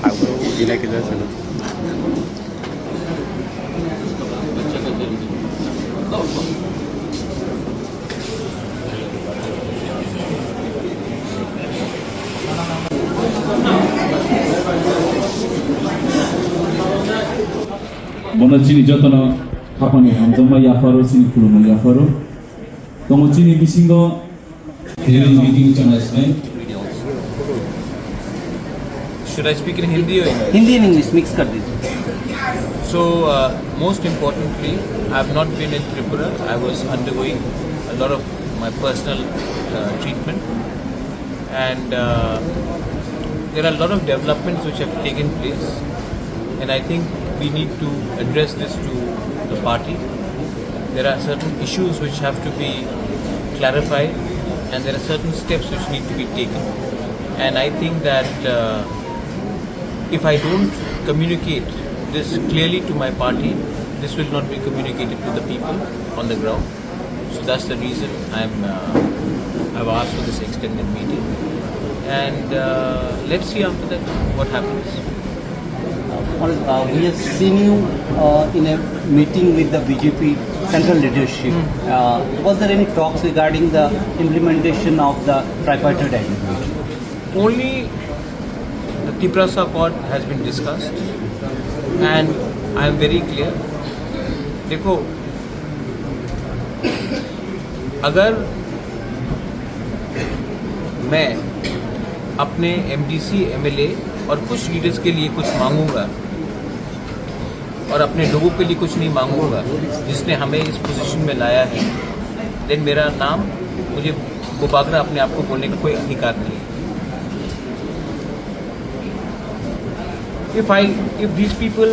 आपको जिला किधर चलो Monocini jotono kapani hamzama yafaro sini kulumu yafaro. Tongocini bisingo hearing meeting channel. Should I speak in Hindi or English? Hindi and English mix कर दीजिए। So, most importantly, I have not been in Tripura. I was undergoing a lot of my personal treatment, and there are a lot of developments which have taken place, and I think we need to address this to the party. There are certain issues which have to be clarified, and there are certain steps which need to be taken. And I think that if I don't communicate this clearly to my party, this will not be communicated to the people on the ground. So that's the reason I've asked for this extended meeting, and let's see after that what happens. We have seen you in a meeting with the BJP central leadership. Was there any talks regarding the implementation of the tripartite agreement? Only the Tiprasa Accord has been discussed, and I am very clear. देखो, अगर मैं अपने MDC, MLA और कुछ leaders के लिए कुछ मांगूंगा और अपने लोगों के लिए कुछ नहीं मांगूंगा जिसने हमें इस पोजीशन में लाया है, देन मेरा नाम, मुझे गुबागरा अपने आप को बोलने का कोई अधिकार नहीं है। If these people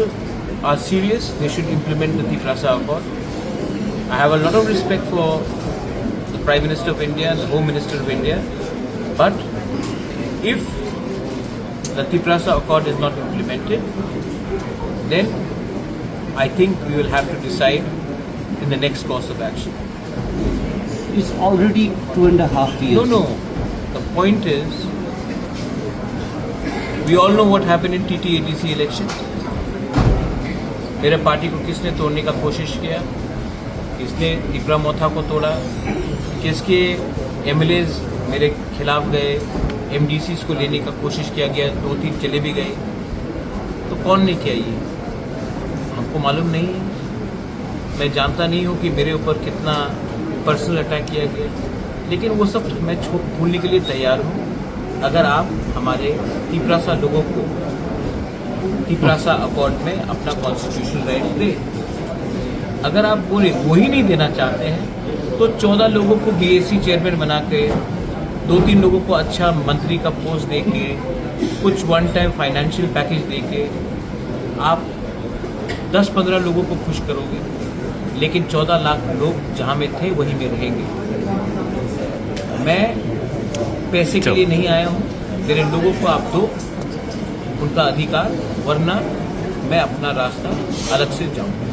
are serious, they should implement the Tiprasa Accord. I have a lot of respect for the Prime Minister of India and the Home Minister of India, but if the Tiprasa Accord is not implemented, then I think we will have to decide in the next course of action. It's already 2.5 years. No. The point is, we all know what happened in TTADC election. मेरे party को किसने तोड़ने का कोशिश किया, किसने तिपरा मोथा को तोड़ा, किसके MLAs मेरे खिलाफ गए, MDCs को लेने का कोशिश किया गया, 2-3 चले भी गए, तो कौन ने किया ये हमको मालूम नहीं है। मैं जानता नहीं हूँ कि मेरे ऊपर कितना पर्सनल अटैक किया गया, लेकिन वो सब मैं भूलने के लिए तैयार हूँ अगर आप हमारे तिपरासा लोगों को तिपरासा अकॉर्ड में अपना कॉन्स्टिट्यूशनल राइट दे। अगर आप वो ही नहीं देना चाहते हैं तो 14 लोगों को BAC चेयरमैन बना के, 2-3 लोगों को अच्छा मंत्री का पोस्ट दे के, कुछ वन टाइम फाइनेंशियल पैकेज दे के आप 10-15 लोगों को खुश करोगे, लेकिन 14 लाख लोग जहाँ में थे वहीं में रहेंगे। मैं पैसे के लिए नहीं आया हूँ, मेरे लोगों को आप दो उनका अधिकार, वरना मैं अपना रास्ता अलग से जाऊँगा।